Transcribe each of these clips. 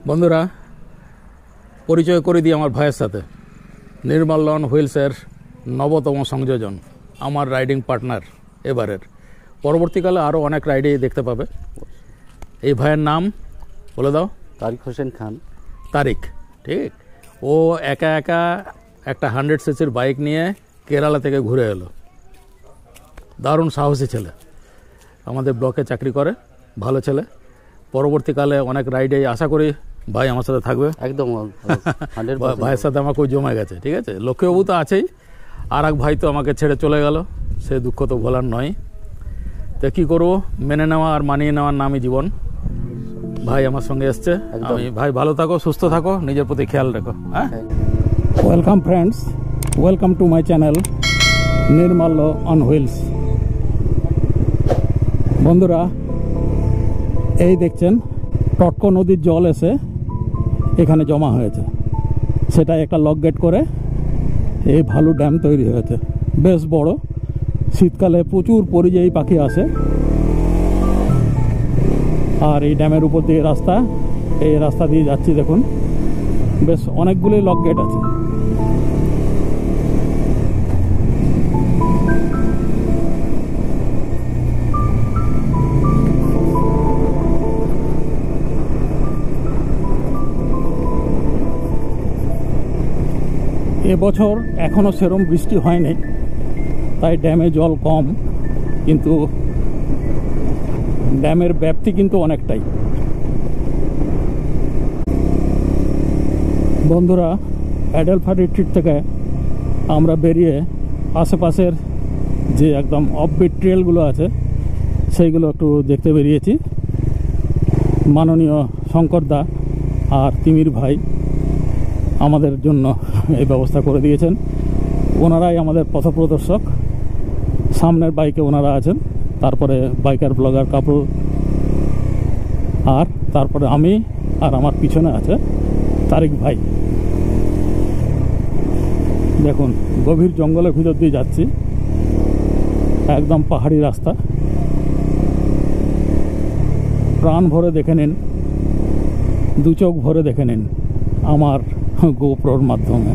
বন্ধুরা, পরিচয় করে দিই আমার ভাইয়ের সাথে। নির্মল লন হুইলসের নবতম সংযোজন, আমার রাইডিং পার্টনার এবারের। পরবর্তীকালে আরও অনেক রাইডে দেখতে পাবে। এই ভাইয়ের নাম বলে দাও। তারিক হোসেন খান। তারিক, ঠিক। ও একা একা একটা 100 সিসির বাইক নিয়ে কেরালা থেকে ঘুরে এলো। দারুণ সাহসী ছেলে, আমাদের ব্লকে চাকরি করে, ভালো ছেলে। পরবর্তীকালে অনেক রাইডে আশা করি ভাই আমার সাথে থাকবে। একদম ভাইয়ের সাথে আমার খুব জমে গেছে, ঠিক আছে। লক্ষ্মীবাবু তো আছেই, আর এক ভাই তো আমাকে ছেড়ে চলে গেল, সে দুঃখ তো ভোলার নয়। তো কী করবো, মেনে নেওয়া আর মানিয়ে নেওয়ার নামই জীবন। ভাই আমার সঙ্গে এসছে, আমি ভাই ভালো থাকো, সুস্থ থাকো, নিজের প্রতি খেয়াল রেখো। হ্যাঁ, welcome friends, welcome to my channel Nirmal on wheels. বন্ধুরা, এই দেখছেন টটকো নদীর জল এসে এখানে জমা হয়েছে। সেটা একটা লক গেট করে এই ভালু ড্যাম তৈরি হয়েছে, বেশ বড়। শীতকালে প্রচুর পরিযায়ী পাখি আসে। আর এই ড্যামের উপর দিয়ে রাস্তা, এই রাস্তা দিয়ে যাচ্ছি, দেখুন বেশ অনেকগুলোই লক গেট আছে। এবছর এখনও সেরম বৃষ্টি হয়নি, তাই ড্যামে জল কম, কিন্তু ড্যামের ব্যাপ্তি কিন্তু অনেকটাই। বন্ধুরা, অ্যাডেলফা রিট্রিট থেকে আমরা বেরিয়ে আশেপাশের যে একদম অফবিট ট্রেলগুলো আছে সেইগুলো একটু দেখতে বেরিয়েছি। মাননীয় শঙ্করদা আর তিমির ভাই আমাদের জন্য এই ব্যবস্থা করে দিয়েছেন। ওনারাই আমাদের পথপ্রদর্শক। সামনের বাইকে ওনারা আছেন, তারপরে বাইকার ব্লগার কাপল, আর তারপরে আমি, আর আমার পিছনে আছে তারিক ভাই। দেখুন, গভীর জঙ্গলের ভিতর দিয়ে যাচ্ছি, একদম পাহাড়ি রাস্তা। প্রাণ ভরে দেখে নিন, দু চোখ ভরে দেখে নিন আমার গোপ্রোর মাধ্যমে।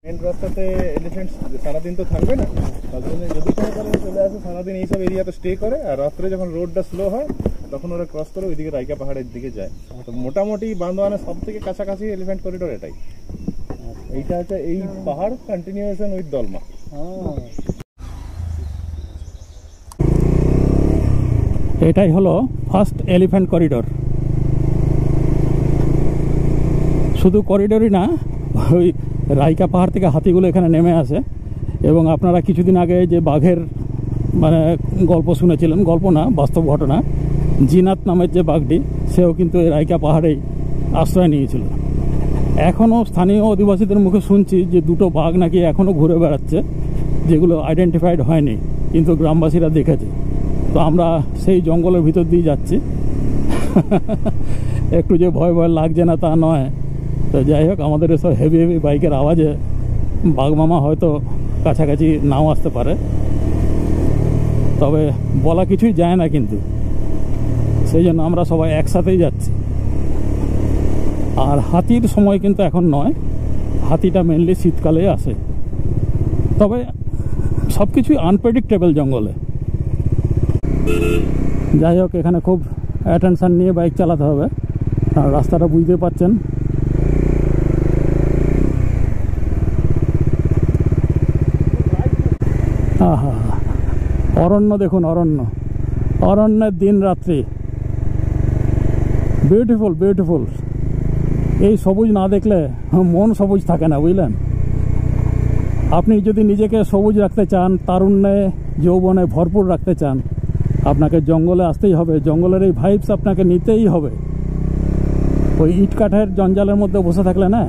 মেন রাস্তাতে এলিফ্যান্ট সারাদিন তো থাকবে না, তার জন্য যদি কোনো কারণে চলে আসে সারাদিন এইসব এরিয়াতে স্টে করে, আর রাত্রে যখন রোডটা স্লো হয় তখন ওরা ক্রস করে ওইদিকে রাইকা পাহাড়ের দিকে যায়। তো মোটামুটি বান্দোয়ানের সব থেকে কাছাকাছি এলিফ্যান্ট করিডোর এটাই। এইটা হচ্ছে এই পাহাড় কন্টিনিউয়েশন উইথ দলমা। এটাই হলো ফার্স্ট এলিফ্যান্ট করিডোর। শুধু করিডোরই না, ওই রাইকা পাহাড় থেকে হাতিগুলো এখানে নেমে আসে। এবং আপনারা কিছুদিন আগে যে বাঘের গল্প শুনেছিলেন, গল্প না, বাস্তব ঘটনা, জিনাত নামের যে বাঘটি, সেও কিন্তু এই রাইকা পাহাড়েই আশ্রয় নিয়েছিল। এখনও স্থানীয় অধিবাসীদের মুখে শুনছি যে দুটো বাঘ নাকি এখনও ঘুরে বেড়াচ্ছে, যেগুলো আইডেন্টিফাইড হয়নি, কিন্তু গ্রামবাসীরা দেখেছে। তো আমরা সেই জঙ্গলের ভিতর দিয়ে যাচ্ছি। একটু যে ভয় ভয় লাগছে না তা নয়। তো যাই হোক, আমাদের এসব হেভি হেভি বাইকের আওয়াজে বাঘমামা হয়তো কাছাকাছি নাও আসতে পারে, তবে বলা কিছুই যায় না। কিন্তু সেই জন্য আমরা সবাই একসাথেই যাচ্ছি। আর হাতির সময় কিন্তু এখন নয়, হাতিটা মেনলি শীতকালে আসে। তবে সব কিছুই আনপ্রেডিক্টেবল জঙ্গলে। যাই হোক, এখানে খুব অ্যাটেনশান নিয়ে বাইক চালাতে হবে, আর রাস্তাটা বুঝতে পারছেন। আহা, অরণ্য দেখুন, অরণ্য, অরণ্যের দিন রাত্রি, বিউটিফুল বিউটিফুল। এই সবুজ না দেখলে মন সবুজ থাকে না, বুঝলেন। আপনি যদি নিজেকে সবুজ রাখতে চান, তারুণ্যে যৌবনে ভরপুর রাখতে চান, আপনাকে জঙ্গলে আসতেই হবে। জঙ্গলের এই ভাইবস আপনাকে নিতেই হবে। ওই ইট কাঠের জঞ্জালের মধ্যে বসে থাকলে না,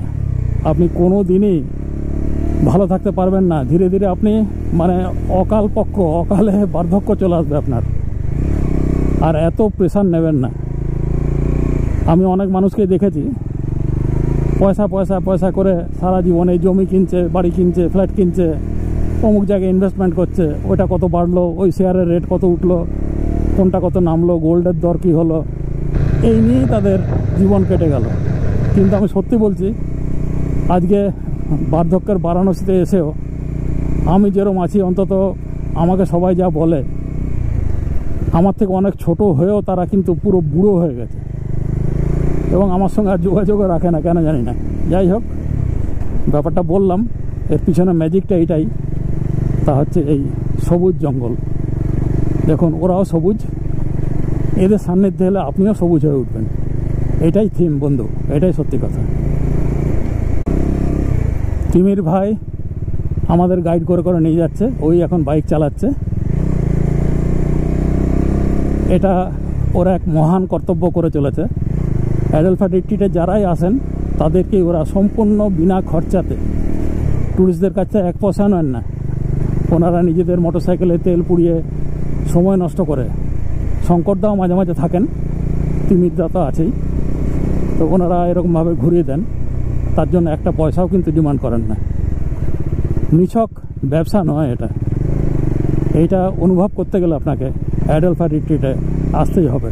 আপনি কোনো দিনই ভালো থাকতে পারবেন না। ধীরে ধীরে আপনি অকাল পক্ষ, অকালে বার্ধক্য চলে আসবে আপনার। আর এত প্রেশার নেবেন না। আমি অনেক মানুষকে দেখেছি পয়সা পয়সা পয়সা করে সারা জীবনে জমি কিনছে, বাড়ি কিনছে, ফ্ল্যাট কিনছে, অমুক জায়গায় ইনভেস্টমেন্ট করছে, ওইটা কত বাড়লো, ওই শেয়ারের রেট কত উঠলো, কোনটা কত নামলো, গোল্ডের দর কী হলো, এই নিয়েই তাদের জীবন কেটে গেল। কিন্তু আমি সত্যি বলছি, আজকে বার্ধক্যের বারাণসীতে এসেও আমি যেরকম আছি, অন্তত আমাকে সবাই যা বলে, আমার থেকে অনেক ছোট হয়েও তারা কিন্তু পুরো বুড়ো হয়ে গেছে এবং আমার সঙ্গে আর যোগাযোগও রাখে না, কেন জানি না। যাই হোক, ব্যাপারটা বললাম, এর পিছনে ম্যাজিকটা এটাই, তা হচ্ছে এই সবুজ জঙ্গল। দেখুন, ওরাও সবুজ, এদের সান্নিধ্যে হলে আপনিও সবুজ হয়ে উঠবেন। এটাই থিম বন্ধু, এটাই সত্যি কথা। তিমির ভাই আমাদের গাইড করে করে নিয়ে যাচ্ছে, ওই এখন বাইক চালাচ্ছে। এটা ওরা এক মহান কর্তব্য করে চলেছে। অ্যাডেলফা রিট্রিটে যারাই আসেন তাদেরকে ওরা সম্পূর্ণ বিনা খরচাতে, ট্যুরিস্টদের কাছে এক পয়সা নেন না, ওনারা নিজেদের মোটরসাইকেলে তেল পুড়িয়ে সময় নষ্ট করে, শঙ্করদাও মাঝে মাঝে থাকেন, তিমিরদা তো আছেই, তো ওনারা এরকমভাবে ঘুরিয়ে দেন, তার জন্য একটা পয়সাও কিন্তু ডিমান্ড করেন না। নিছক ব্যবসা নয় এটা। এইটা অনুভব করতে গেলে আপনাকে অ্যাডেলফা রিট্রিটে আসতেই হবে।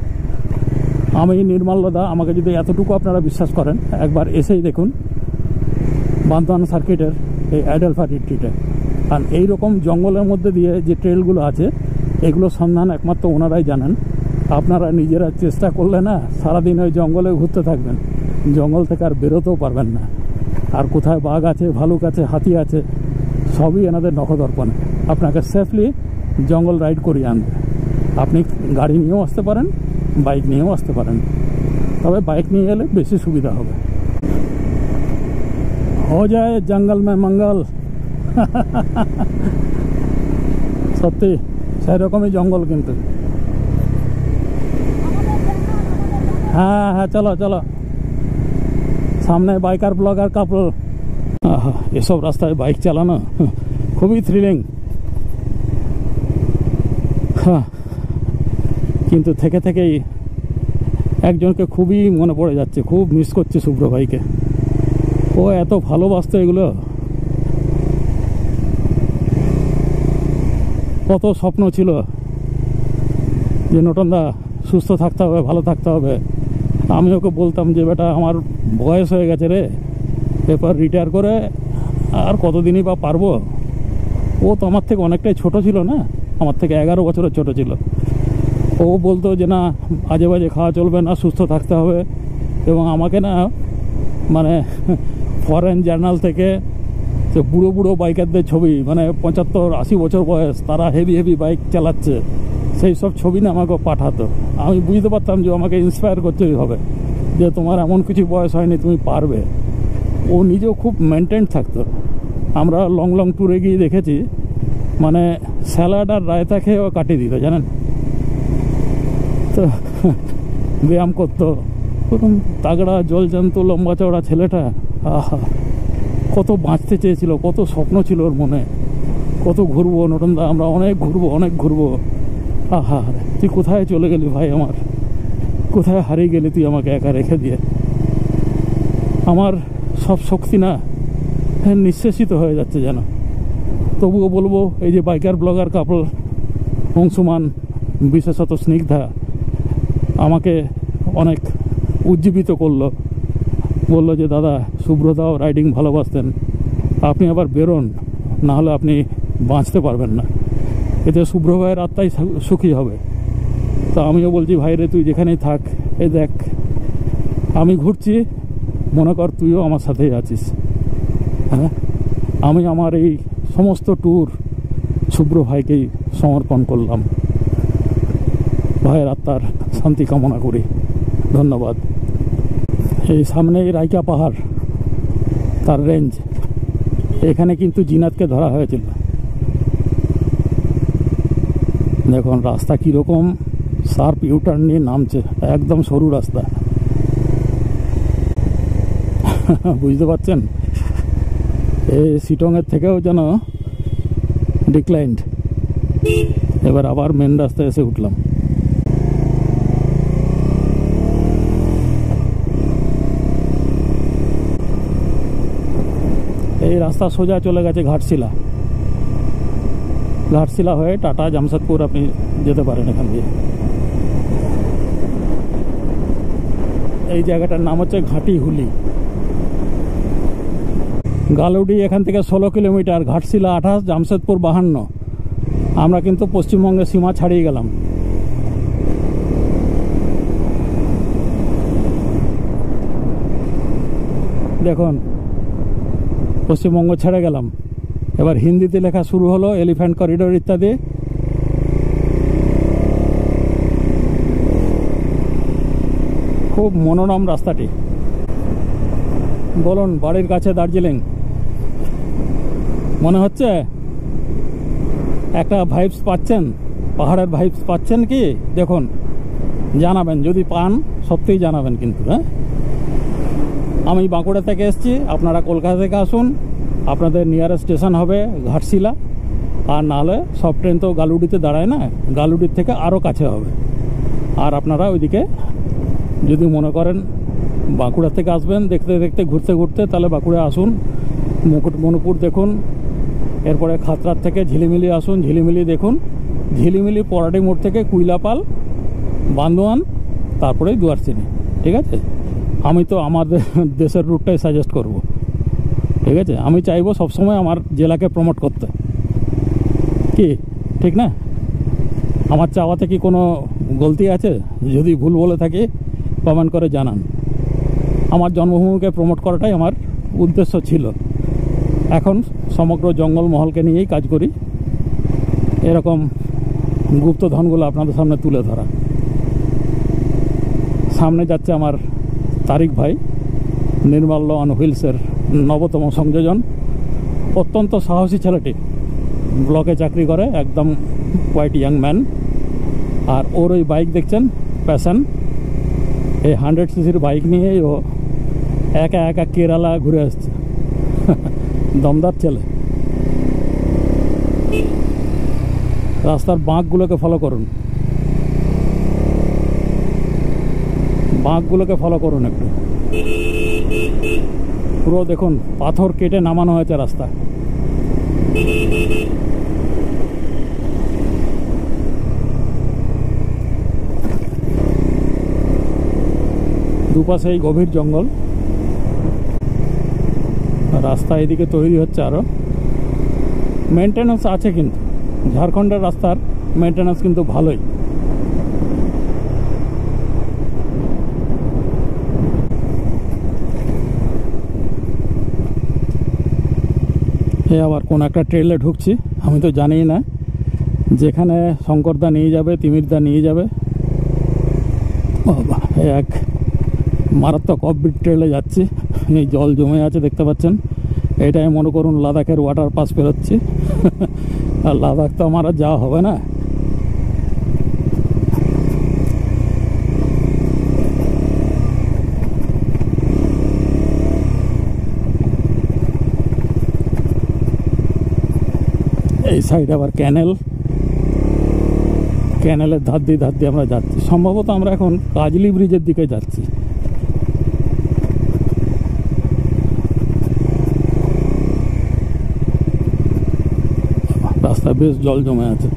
আমি নির্মলদা, আমাকে যদি এতটুকু আপনারা বিশ্বাস করেন, একবার এসেই দেখুন বান্দোয়ান সার্কিটের এই অ্যাডেলফা রিট্রিটে। আর এইরকম জঙ্গলের মধ্যে দিয়ে যে ট্রেলগুলো আছে, এগুলো সন্ধান একমাত্র ওনারাই জানেন। আপনারা নিজেরা চেষ্টা করলে না, সারাদিন ওই জঙ্গলে ঘুরতে থাকবেন, জঙ্গল থেকে আর বেরোতেও পারবেন না। আর কোথায় বাঘ আছে, ভালুক আছে, হাতি আছে, সবই এনাদের নখদর্পণে আপনাকে সেফলি জঙ্গল রাইড করিয়ে আনবে। আপনি গাড়ি নিয়েও আসতে পারেন, বাইক নিয়েও আসতে পারেন, তবে বাইক নিয়ে এলে বেশি সুবিধা হবে। हो जाए जंगल में मंगल। সত্যি সেরকমই জঙ্গল কিন্তু। হ্যাঁ হ্যাঁ, চলো চলো, সামনে বাইকার ব্লগার কাপল। এসব রাস্তায় বাইক চালানো খুবই থ্রিলিং। হ্যাঁ, কিন্তু থেকে থেকেই একজনকে খুবই মনে পড়ে যাচ্ছে, খুব মিস করছে শুভ্র ভাইকে। ও এত ভালোবাসতো এগুলো, কত স্বপ্ন ছিল যে নটনদা সুস্থ থাকতে হবে, ভালো থাকতে হবে। আমি ওকে বলতাম যে বেটা আমার বয়স হয়ে গেছে রে, এরপর রিটায়ার করে আর কতদিনই বা পারবো। ও তো আমার থেকে অনেকটাই ছোট ছিল না, আমার থেকে 11 বছরের ছোট ছিল। ও বলতো যে না, আজে বাজে খাওয়া চলবে না, সুস্থ থাকতে হবে। এবং আমাকে না মানে ফরেন জার্নাল থেকে যে বুড়ো বুড়ো বাইকারদের ছবি, মানে 75-80 বছর বয়স, তারা হেভি হেভি বাইক চালাচ্ছে, সেই সব ছবি না আমাকে পাঠাতো। আমি বুঝতে পারতাম যে আমাকে ইন্সপায়ার করতেই হবে, যে তোমার এমন কিছু বয়স হয়নি, তুমি পারবে। ও নিজেও খুব মেনটেন থাকতো। আমরা লং লং ট্যুরে গিয়ে দেখেছি, মানে স্যালাড আর রায়তা খেয়ে ও কাটিয়ে দিত, জানেন তো। ব্যায়াম করতো, তাগড়া জলজান্ত লম্বা চওড়া ছেলেটা। আহা, কত বাঁচতে চেয়েছিল, কত স্বপ্ন ছিল ওর মনে, কত ঘুরবো নটনদা, আমরা অনেক ঘুরবো, অনেক ঘুরবো। আহা, তুই কোথায় চলে গেলি ভাই আমার, কোথায় হারিয়ে গেলি তুই আমাকে একা রেখে দিয়ে। আমার সব শক্তি না নিঃশেষিত হয়ে যাচ্ছে যেন। তবুও বলবো, এই যে বাইকার ব্লগার কাপল অংশুমান, বিশেষত স্নিগ্ধা, আমাকে অনেক উজ্জীবিত করলো। বললো যে দাদা, শুভ্রদাও রাইডিং ভালোবাসতেন, আপনি আবার বেরোন, না হলে আপনি বাঁচতে পারবেন না, এতে শুভ্র ভাইয়ের আত্মাই সুখী হবে। তা আমিও বলছি, ভাই রে, তুই যেখানেই থাক, এই দেখ আমি ঘুরছি, মনে কর তুইও আমার সাথেই আছিস। হ্যাঁ, আমি আমার এই সমস্ত ট্যুর শুভ্র ভাইকেই সমর্পণ করলাম। ভাইয়ের আত্মার শান্তি কামনা করি। ধন্যবাদ। এই সামনেই রাইকা পাহাড়, তার রেঞ্জ, এখানে কিন্তু জিনাতকে ধরা হয়েছিল। দেখুন রাস্তা কীরকম শার্প ইউটার্ন নিয়ে নামছে, একদম সরু রাস্তা। বুঝতে পারছেন, এই সিটংয়ের থেকেও যেন ডিক্লাইন্ড। এবার আবার মেন রাস্তায় এসে উঠলাম। এই রাস্তা সোজা চলে গেছে ঘাটশিলা। ঘাটশিলা হয়ে টাটা জামশেদপুর আপনি যেতে পারেন এখান দিয়ে। এই জায়গাটার নাম হচ্ছে ঘাটি হুলি। গালুডি এখান থেকে 16 কিলোমিটার, ঘাটশিলা 28, জামশেদপুর 52। আমরা কিন্তু পশ্চিমবঙ্গের সীমা ছাড়িয়ে গেলাম। দেখুন পশ্চিমবঙ্গ ছেড়ে গেলাম। এবার হিন্দিতে লেখা শুরু হলো, এলিফ্যান্ট করিডোর ইত্যাদি। খুব মনোরম রাস্তাটি। বলুন, বাড়ির কাছে দার্জিলিং মনে হচ্ছে? একটা ভাইবস পাচ্ছেন, পাহাড়ের ভাইবস পাচ্ছেন কি? দেখুন, জানাবেন যদি পান, সত্যিই জানাবেন কিন্তু। হ্যাঁ, আমি বাঁকুড়া থেকে এসেছি, আপনারা কলকাতা থেকে আসুন। আপনাদের নিয়ারেস্ট স্টেশন হবে ঘাটশিলা, আর নাহলে সব ট্রেন তো গালুডিতে দাঁড়ায় না, গালুডির থেকে আরও কাছে হবে। আর আপনারা ওইদিকে যদি মনে করেন বাঁকুড়া থেকে আসবেন দেখতে দেখতে ঘুরতে ঘুরতে, তাহলে বাঁকুড়া আসুন, মুকুটমণিপুর দেখুন, এরপরে খাতড়ার থেকে ঝিলিমিলি আসুন, ঝিলিমিলি দেখুন, ঝিলিমিলি পরাডি মোড় থেকে কুইলাপাল, বান্দোয়ান, তারপরেই দুয়ারচিনি। ঠিক আছে, আমি তো আমাদের দেশের রুটটাই সাজেস্ট করব। ঠিক আছে, আমি চাইবো সবসময় আমার জেলাকে প্রমোট করতে, কি ঠিক না? আমার চাওয়াতে কি কোনো গলতি আছে? যদি ভুল বলে থাকি কমেন্ট করে জানান। আমার জন্মভূমিকে প্রমোট করাটাই আমার উদ্দেশ্য ছিল। এখন সমগ্র জঙ্গলমহলকে নিয়েই কাজ করি, এরকম গুপ্তধনগুলো আপনাদের সামনে তুলে ধরা। সামনে যাচ্ছে আমার তারিক ভাই, নির্মাল্য অন হুইলসের নবতম সংযোজন। অত্যন্ত সাহসী ছেলেটি, ব্লকে চাকরি করে, একদম কোয়াইট ইয়াং ম্যান। আর ওর ওই বাইক দেখছেন, প্যাশন, এই 100cc বাইক নিয়েই ও একা একা কেরালা ঘুরে আসছে। দমদার ছেলে। রাস্তার বাঁকগুলোকে ফলো করুন, বাঁকগুলোকে ফলো করুন একটু। পুরো দেখুন পাথর কেটে নামানো হয়েছে রাস্তা। দুপাশেই গভীর জঙ্গল, রাস্তা এদিকে তৈরি হচ্ছে আরো। মেনটেন্যান্স আছে, কিন্তু ঝাড়খণ্ডের রাস্তার মেনটেন্যান্স কিন্তু ভালোই। আবার কোন একটা ট্রেলে ঢুকছি, আমি তো জানি না। যেখানে শঙ্করদা নিয়ে যাবে, তিমিরদা নিয়ে যাবে। এক মারাত্মক অফবিট ট্রেলে যাচ্ছি। এই জল জমে আছে দেখতে পাচ্ছেন। এটাই মনে করুন লাদাখের ওয়াটার পাস পেরোচ্ছি। আর লাদাখ তো আমার আর যাওয়া হবে না। এই সাইড আবার ক্যানেল, ক্যানেলের ধার দিয়ে আমরা যাচ্ছি। সম্ভবত আমরা এখন কাজলি ব্রিজের দিকে যাচ্ছি। রাস্তা বেশ জল জমে আছে।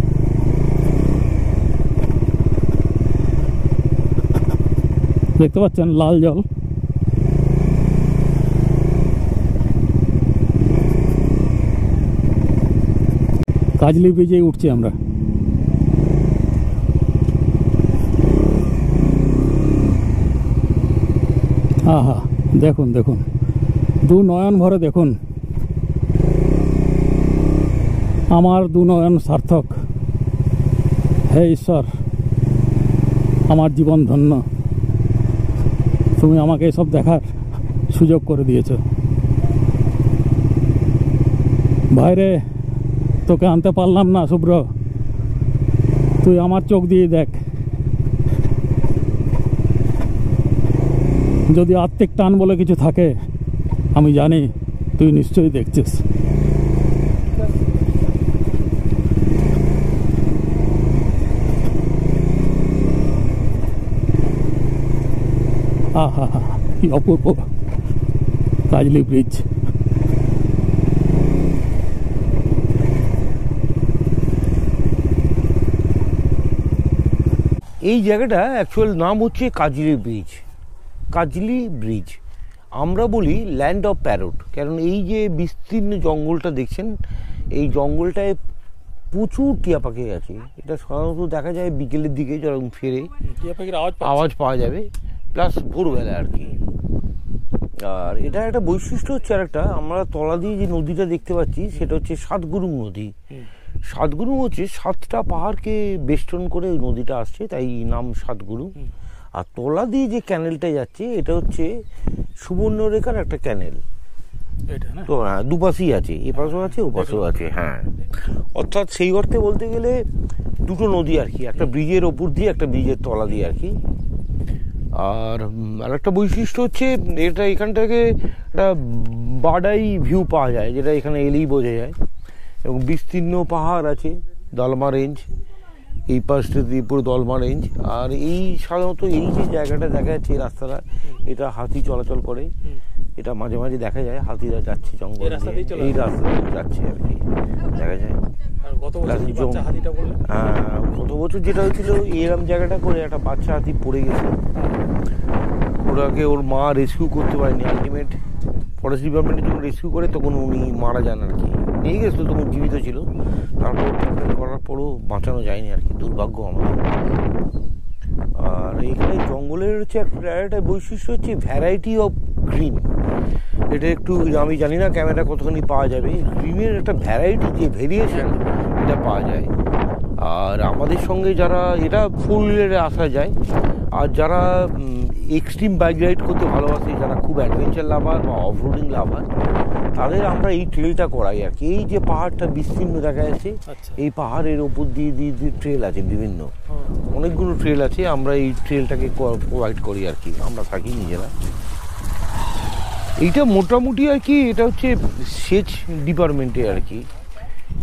দেখতে পাচ্ছেন লাল জল। কাজলি ব্রিজে উঠছি আমরা। আহা, দেখুন দেখুন, দু নয়ন ভরে দেখুন। আমার দু নয়ন সার্থক। হে ঈশ্বর, আমার জীবন ধন্য। তুমি আমাকে এসব দেখার সুযোগ করে দিয়েছ। ভাইরে, তোকে আনতে পারলাম না শুভ্র, তুই আমার চোখ দিয়ে দেখ। যদি আত্মিক টান বলে কিছু থাকে, আমি জানি তুই নিশ্চয়ই দেখছিস। আহা, কি অপূর্ব কাজলি ব্রিজ। এই জায়গাটা অ্যাকচুয়াল নাম হচ্ছে কাজলি ব্রিজ। কাজলি ব্রিজ আমরা বলি ল্যান্ড অফ প্যারট, কারণ এই যে বিস্তীর্ণ জঙ্গলটা দেখছেন, এই জঙ্গলটায় প্রচুর টিয়া পাখি আছে। এটা সাধারণত দেখা যায় বিকেলের দিকে যখন ফেরে টিয়া পাখির আওয়াজ পাওয়া যাবে, প্লাস ভোরবেলা আর কি। আর এটা একটা বৈশিষ্ট্য হচ্ছে আর একটা, আমরা তলা দিয়ে যে নদীটা দেখতে পাচ্ছি সেটা হচ্ছে সাতগুরুং নদী। সাতগুরুং হচ্ছে 7টা পাহাড়কে বেষ্টন করে ওই নদীটা আসছে, তাই নাম সাতগুরুং। আর তলা দিয়ে যে ক্যানেলটা যাচ্ছে এটা হচ্ছে সুবর্ণরেখার একটা ক্যানেল। তো হ্যাঁ, দুপাশেই আছে, এ পাশেও আছে ও পাশেও আছে। হ্যাঁ, অর্থাৎ সেই অর্থে বলতে গেলে দুটো নদী আর কি, একটা ব্রিজের ওপর দিয়ে একটা ব্রিজের তলা দিয়ে আর কি। আর একটা বৈশিষ্ট্য হচ্ছে এটা এখান থেকে একটা বাডাই ভিউ পাওয়া যায়, যেটা এখানে এলেই বোঝা যায়। এবং বিস্তীর্ণ পাহাড় আছে, দলমা রেঞ্জ, এই পাশটা দিয়ে পুরো দলমা রেঞ্জ। আর এই সাধারণত এই যে জায়গাটা দেখা যাচ্ছে এই রাস্তাটা, এটা হাতি চলাচল করে, এটা মাঝে মাঝে দেখা যায় হাতিরা যাচ্ছে জঙ্গল, এই রাস্তা যাচ্ছে আর কি দেখা যায়। গত বছর যেটা হয়েছিল এরম জায়গাটা করে একটা বাচ্চা হাতি পড়ে গেছে, ওরাকে ওর মা রেস্কিউ করতে পারেনি, আলটিমেট ফরেস্ট ডিপার্টমেন্টের যখন রেস্কিউ করে তখন উনি মারা যান আর কি। নিয়ে গেছিল তখন জীবিত ছিল, তারপর ট্রিটমেন্ট করার পরও বাঁচানো যায়নি আর কি, দুর্ভাগ্য আমাদের। আর এইখানে জঙ্গলের হচ্ছে একটা বৈশিষ্ট্য হচ্ছে ভ্যারাইটি অফ গ্রিন। এটা একটু আমি জানি না ক্যামেরা কতখানি পাওয়া যাবে, গ্রিনের একটা ভ্যারাইটি যে ভেরিয়েশন এটা পাওয়া যায়। আর আমাদের সঙ্গে যারা, এটা 4 হুইলারে আসা যায়, আর যারা এক্সট্রিম বাইক রাইড করতে ভালোবাসে, যারা খুব অ্যাডভেঞ্চার লাভার বা অফ রোডিং লাভার, তাদের আমরা এই ট্রেলটা করাই আর কি। এই যে পাহাড়টা বিস্তীর্ণ দেখা যাচ্ছে, এই পাহাড়ের ওপর দিয়ে ট্রেল আছে, বিভিন্ন অনেকগুলো ট্রেল আছে, আমরা এই ট্রেলটাকে প্রোভাইড করি আর কি, আমরা থাকি নিজেরা। এইটা মোটামুটি আর কি, এটা হচ্ছে সেচ ডিপার্টমেন্টে আর কি।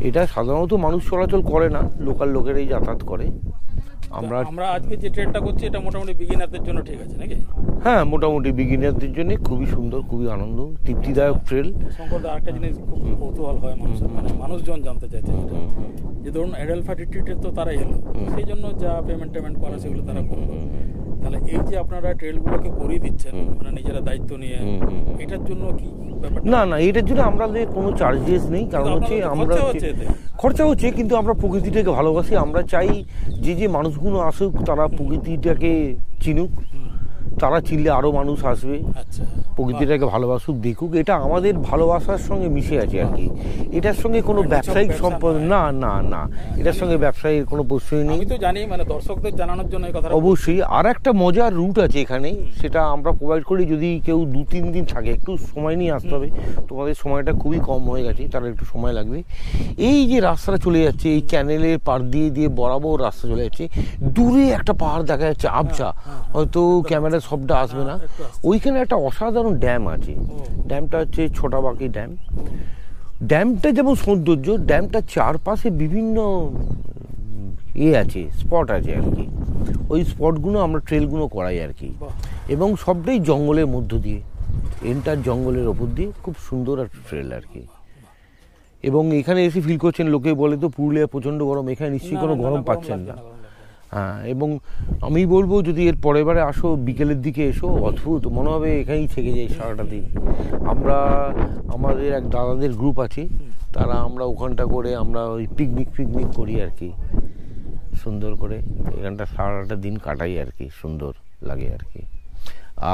এটা সাধারণত মানুষ চলাচল করে না, লোকাল লোকেরাই যাতায়াত করে। আমরা আজকে যে ট্রেনটা করছি এটা মোটামুটি বিগিনারদের জন্য ঠিক আছে নাকি? হ্যাঁ, মোটামুটি বিগিনারদের জন্য খুবই সুন্দর, খুবই আনন্দ, তৃপ্তিদায়ক ট্রেল। শঙ্করদা, আরেকটা জিনিস খুব কৌতূহল হয় মানুষের, মানে মানুষজন জানতে চাইছে যেটা, যে ধরুন এডেলফা রিট্রিটে তো তারাই এলো, সেই জন্য যা পেমেন্ট করা সেগুলো তারা করলো, তাহলে এই যে আপনারা ট্রেলগুলোকে করিয়ে দিচ্ছেন মানে নিজেরা দায়িত্ব নিয়ে, এটার জন্য কি ব্যাপার? না, এটার জন্য আমাদের কোনো চার্জেস নেই, কারণ হচ্ছে আমরা খরচা হচ্ছে, কিন্তু আমরা প্রকৃতিটাকে ভালোবাসি। আমরা চাই যে মানুষগুলো আসুক তারা প্রকৃতিটাকে চিনুক, তারা চিনলে আরো মানুষ আসবে, প্রকৃতিটাকে ভালোবাসুক, দেখুক। এটা আমাদের ভালোবাসার সঙ্গে মিশে আছে আর কি। এটার সঙ্গে কোনো ব্যবসায়িক সম্পর্ক না, এটার সঙ্গে ব্যবসায়ীর কোনো প্রশ্নই নেই। আমি তো জানি, মানে দর্শকদের জানানোর জন্য এই কথা। অবশ্যই আর একটা মজার রুট আছে এখানে, সেটা আমরা প্রোভাইড করি। যদি কেউ 2-3 দিন থাকে, একটু সময় নিয়ে আসতে হবে, তোমাদের সময়টা খুবই কম হয়ে গেছে, তার একটু সময় লাগবে। এই যে রাস্তাটা চলে যাচ্ছে, এই ক্যানেলের পার দিয়ে বরাবর রাস্তা চলে যাচ্ছে, দূরে একটা পাহাড় দেখা যাচ্ছে, আবছা, হয়তো ক্যামেরা সবটা আসবে না। ওইখানে একটা অসাধারণ ড্যাম আছে, ড্যামটা হচ্ছে ছোটাবাকি ড্যাম। ড্যামটা যেমন সৌন্দর্য, ড্যামটার চারপাশে বিভিন্ন আছে, স্পট আছে আর কি। ওই স্পটগুলো আমরা ট্রেলগুলো করাই আর কি, এবং সবটাই জঙ্গলের মধ্য দিয়ে, এন্টার জঙ্গলের ওপর দিয়ে, খুব সুন্দর একটা ট্রেল আর কি। এবং এখানে এসে ফিল করছেন, লোকে বলে তো পুরুলিয়া প্রচণ্ড গরম, এখানে নিশ্চয়ই কোনো গরম পাচ্ছেন না। হ্যাঁ, এবং আমি বলবো যদি এর পরের বারে আসো, বিকেলের দিকে এসো, অদ্ভুত মনে হবে এখানেই থেকে যাই সারাটা দিন। আমরা আমাদের এক দাদাদের গ্রুপ আছে, আমরা ওখানটা করে আমরা ওই পিকনিক করি আর কি, সুন্দর করে এখানটা সারাটা দিন কাটাই আর কি, সুন্দর লাগে আর কি।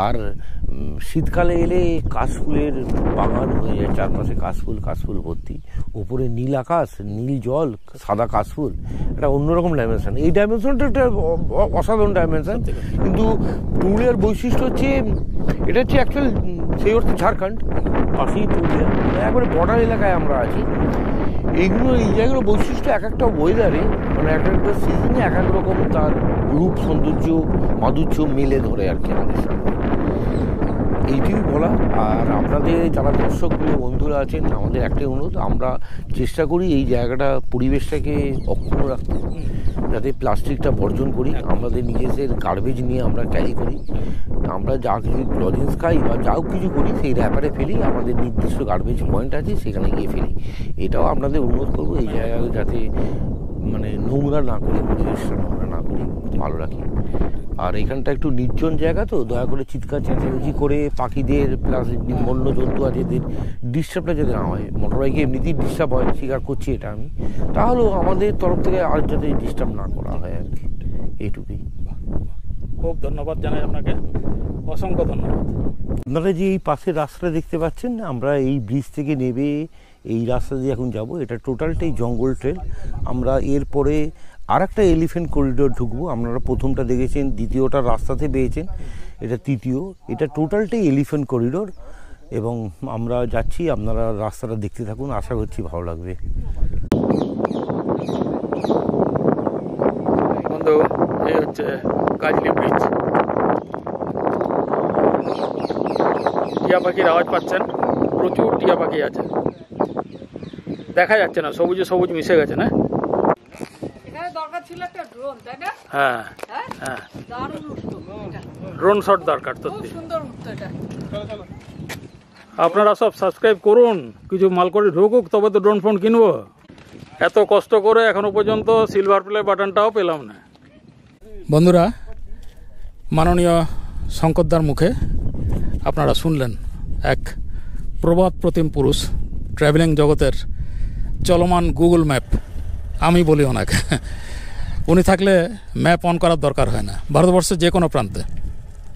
আর শীতকালে এলে কাশফুলের বাগান হয়ে যায়, চারপাশে কাশফুল ভর্তি, উপরে নীল আকাশ, নীল জল, সাদা কাশফুল, একটা অন্যরকম ডাইমেনশন। এই ডাইমেনশনটা একটা অসাধারণ ডাইমেনশন। কিন্তু পুরুলিয়ার বৈশিষ্ট্য হচ্ছে, এটা হচ্ছে অ্যাকচুয়াল সেই অর্থে ঝাড়খণ্ড পাশেই পুরুলিয়া, একবারে বর্ডার এলাকায় আমরা আছি। এই জায়গাগুলোর বৈশিষ্ট্য এক একটা ওয়েদারে, মানে এক একটা সিজনে এক এক রকম তার রূপ, সৌন্দর্য, মাধুর্য মেলে ধরে আর কি আমাদের সামনে, এইটিই বলা। আর আপনাদের যারা দর্শকগুলো বন্ধুরা আছেন, আমাদের একটাই অনুরোধ, আমরা চেষ্টা করি এই জায়গাটা, পরিবেশটাকে অক্ষুণ্ণ রাখতে, যাতে প্লাস্টিকটা বর্জন করি। আমাদের নিজেদের গার্বেজ নিয়ে আমরা ক্যারি করি, আমরা যা কিছু লজেন্স খাই বা যাও কিছু করি সেই র্যাপারে ফেলি, আমাদের নির্দিষ্ট গার্বেজ পয়েন্ট আছে সেখানে গিয়ে ফেলি। এটাও আপনাদের অনুরোধ করবো, এই জায়গায় যাতে মানে নোংরা না করি, পরিবেশটা নোংরা না করি। ভালো রাখি। আর এখানটা একটু নির্জন জায়গা, তো দয়া করে চিৎকার চেঁচামেচি করে পাখিদের প্লাস বন্য জন্তু আছে এদের ডিস্টার্বটা যাতে না হয়। মোটর বাইকে এমনিতেই ডিস্টার্ব হয়, স্বীকার করছি এটা আমি, তাহলেও আমাদের তরফ থেকে আর যাতে ডিস্টার্ব না করা হয় আর কি, এইটুকুই। খুব ধন্যবাদ জানাই আপনাকে, অসংখ্য ধন্যবাদ। আপনারা যে এই পাশের রাস্তাটা দেখতে পাচ্ছেন, আমরা এই ব্রিজ থেকে নেবে এই রাস্তা দিয়ে এখন যাব। এটা টোটালটাই জঙ্গল ট্রেল। আমরা এরপরে আর একটা এলিফ্যান্ট করিডোর ঢুকবো। আপনারা প্রথমটা দেখেছেন, দ্বিতীয়টা রাস্তাতে পেয়েছেন, এটা তৃতীয়। এটা টোটালটাই এলিফ্যান্ট করিডোর এবং আমরা যাচ্ছি। আপনারা রাস্তাটা দেখতে থাকুন, আশা করছি ভালো লাগবে। বন্ধু, এই হচ্ছে কাজলি ব্রিজ। টিয়া পাখির আওয়াজ পাচ্ছেন, প্রচুর টিয়া পাখি আছে, দেখা যাচ্ছে না, সবুজে সবুজ মিশে গেছে না। হ্যাঁ হ্যাঁ, ড্রোন শট দরকার সত্যি। আপনারা সব সাবস্ক্রাইব করুন, কিছু মাল করে ঢুকুক, তবে তো ড্রোন ফোন কিনবো। এত কষ্ট করে এখনো পর্যন্ত সিলভার প্লে বাটনটাও পেলাম না। বন্ধুরা, মাননীয় শঙ্করদার মুখে আপনারা শুনলেন এক প্রবাদ প্রতিম পুরুষ, ট্রাভেলিং জগতের চলমান গুগল ম্যাপ আমি বলি ওনাকে। উনি থাকলে ম্যাপ অন করার দরকার হয় না ভারতবর্ষের যে কোনো প্রান্তে।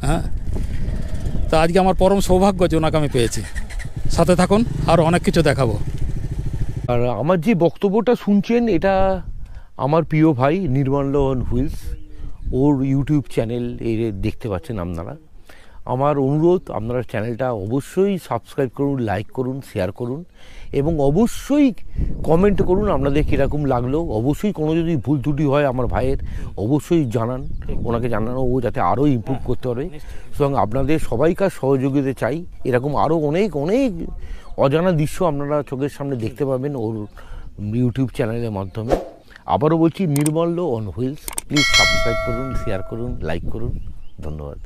হ্যাঁ, তা আজকে আমার পরম সৌভাগ্য যে ওনাকে আমি পেয়েছি। সাথে থাকুন, আরও অনেক কিছু দেখাবো। আর আমার যে বক্তব্যটা শুনছেন, এটা আমার প্রিয় ভাই নির্মল অন হুইলস, ওর ইউটিউব চ্যানেল এই দেখতে পাচ্ছেন আপনারা। আমার অনুরোধ, আপনারা চ্যানেলটা অবশ্যই সাবস্ক্রাইব করুন, লাইক করুন, শেয়ার করুন এবং অবশ্যই কমেন্ট করুন আপনাদের কীরকম লাগলো। অবশ্যই কোনো যদি ভুল ত্রুটি হয় আমার ভাইয়ের অবশ্যই জানান, ওনাকে জানানো, ও যাতে আরও ইমপ্রুভ করতে পারে। সুতরাং আপনাদের সবাইকার সহযোগিতা চাই। এরকম আরও অনেক অনেক অজানা দৃশ্য আপনারা চোখের সামনে দেখতে পাবেন ওর ইউটিউব চ্যানেলের মাধ্যমে। আবারও বলছি, নির্মল অন হুইলস, প্লিজ সাবস্ক্রাইব করুন, শেয়ার করুন, লাইক করুন। ধন্যবাদ।